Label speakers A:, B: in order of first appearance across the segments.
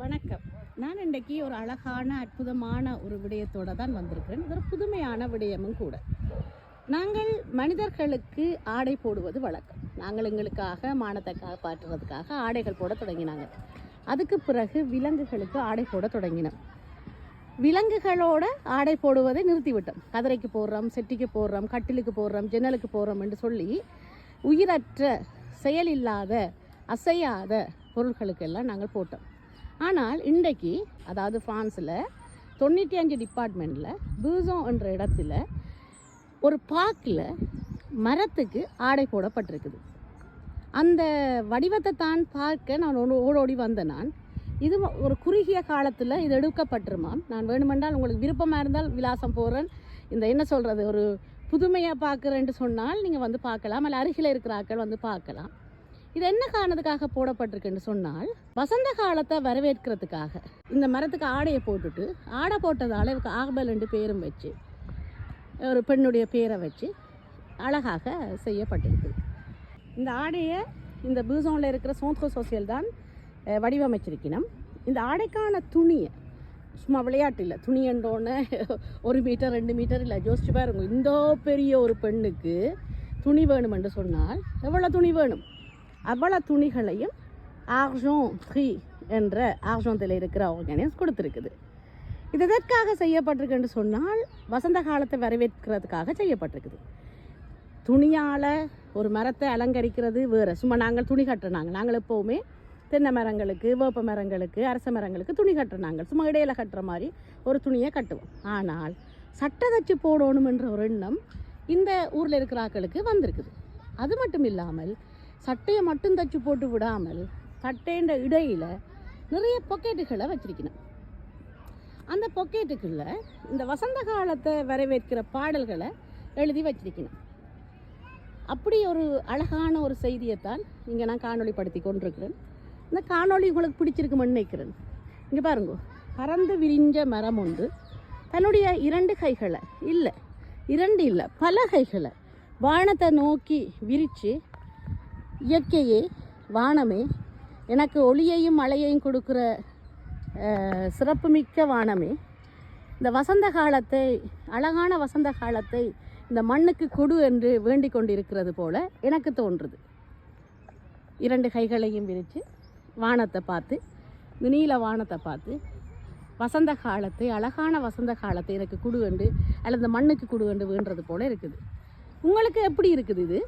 A: வணக்கம். நான் இன்றைக்கு ஒரு அழகான அற்புதமான ஒரு விடயத்தோடு தான் வந்திருக்கிறேன். இது ஒரு புதுமையான விடயமும் கூட. நாங்கள் மனிதர்களுக்கு ஆடை போடுவது வழக்கம். நாங்கள் எங்களுக்காக மானத்தை காப்பாற்றுறதுக்காக ஆடைகள் போட தொடங்கினாங்க. அதுக்கு பிறகு விலங்குகளுக்கு ஆடை போட தொடங்கினோம். விலங்குகளோட ஆடை போடுவதை நிறுத்திவிட்டோம். கதிரைக்கு போடுறோம், செட்டிக்கு போடுறோம், கட்டிலுக்கு போடுறோம், ஜன்னலுக்கு போடுறோம் என்று சொல்லி உயிரற்ற செயலில்லாத அசையாத பொருட்களுக்கெல்லாம் நாங்கள் போட்டோம். ஆனால் இன்றைக்கு அதாவது ஃப்ரான்ஸில் 95 டிபார்ட்மெண்ட்டில் பூசோ என்ற இடத்துல ஒரு பார்க்கில் மரத்துக்கு ஆடை போடப்பட்டிருக்குது. அந்த வடிவத்தை தான் பார்க்க நான் ஓடோடி வந்தேன். நான் இது ஒரு குறுகிய காலத்தில் இது எடுக்கப்பட்டிருமாம். நான் வேணுமென்றால் உங்களுக்கு விருப்பமாக இருந்தால் விலாசம் போகிறேன். இந்த என்ன சொல்கிறது, ஒரு புதுமையாக பார்க்குறேன்ட்டு சொன்னால் நீங்கள் வந்து பார்க்கலாம், அல்ல அருகில் இருக்கிற ஆட்கள் வந்து பார்க்கலாம். இது என்ன காரணத்துக்காக போடப்பட்டிருக்குன்னு சொன்னால், வசந்த காலத்தை வரவேற்கிறதுக்காக இந்த மரத்துக்கு ஆடையை போட்டுட்டு, ஆடை போட்டதால் இவருக்கு ஆர்பல் என்று பேரும் வச்சு ஒரு பெண்ணுடைய பேரை வச்சு அழகாக செய்யப்பட்டிருக்கு. இந்த ஆடையை இந்த பூசோனில் இருக்கிற சோன்ட்ரோ சோசியல் தான் வடிவமைச்சிருக்கணும். இந்த ஆடைக்கான துணியை சும்மா விளையாட்டு இல்லை, துணி என்றோன்னு 1 மீட்டர் 2 மீட்டர் இல்லை, யோசிச்சு பாருங்க. இந்த பெரிய ஒரு பெண்ணுக்கு துணி வேணும் என்று சொன்னால் எவ்வளோ துணி வேணும்? அவ்வளோ துணிகளையும் ஆர்ஜோன் ஃப்ரீ என்ற ஆர்ஜோன்த்தில் இருக்கிற ஆர்கானிக்ஸ் கொடுத்துருக்குது. இது எதற்காக செய்யப்பட்டிருக்குன்னு சொன்னால், வசந்த காலத்தை வரவேற்கிறதுக்காக செய்யப்பட்டிருக்குது. துணியால் ஒரு மரத்தை அலங்கரிக்கிறது வேறு. சும்மா நாங்கள் துணி கட்டுறாங்க. நாங்கள் எப்போவுமே தென்னை மரங்களுக்கு, வேப்ப மரங்களுக்கு, அரச மரங்களுக்கு துணி கட்டுறாங்க. சும்மா இடையில கட்டுற மாதிரி ஒரு துணியை கட்டுவோம். ஆனால் சட்டை தச்சு போடணுமென்ற ஒரு எண்ணம் இந்த ஊரில் இருக்கிற ஆட்களுக்கு வந்திருக்குது. அது மட்டும் இல்லாமல் சட்டையை மட்டும் தச்சு போட்டு விடாமல் சட்டைன்ற இடையில் நிறைய பொக்கெட்டுகளை வச்சிருக்கணும். அந்த பொக்கெட்டுக்குள்ளே இந்த வசந்த காலத்தை வரவேற்கிற பாடல்களை எழுதி வச்சிருக்கணும். அப்படி ஒரு அழகான ஒரு செய்தியைத்தான் இங்கே நான் காணொளிப்படுத்தி கொண்டிருக்கிறேன். இந்த காணொளி உங்களுக்கு பிடிச்சிருக்குமென்னு நினைக்கிறேன். இங்கே பாருங்க, பறந்து விரிஞ்ச மரம் ஒன்று தன்னுடைய 2 கைகளை இல்லை, 2 இல்லை, பல கைகளை வானத்தை நோக்கி விரித்து, இயற்கையே, வானமே, எனக்கு ஒளியையும் மழையையும் கொடுக்குற சிறப்புமிக்க வானமே, இந்த வசந்த காலத்தை, அழகான வசந்த காலத்தை இந்த மண்ணுக்கு கொடு என்று வேண்டிக் கொண்டிருக்கிறது போல எனக்கு தோன்றுது. 2 கைகளையும் விரித்து வானத்தை பார்த்து, நீல வானத்தை பார்த்து, வசந்த காலத்தை, அழகான வசந்த காலத்தை எனக்கு கொடு என்று, அல்லது இந்த மண்ணுக்கு கொடு என்று வேண்டுறது போல இருக்குது. உங்களுக்கு எப்படி இருக்குது? இது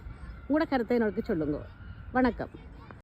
A: உங்களோட கருத்தை எனக்கு சொல்லுங்க. வணக்கம்.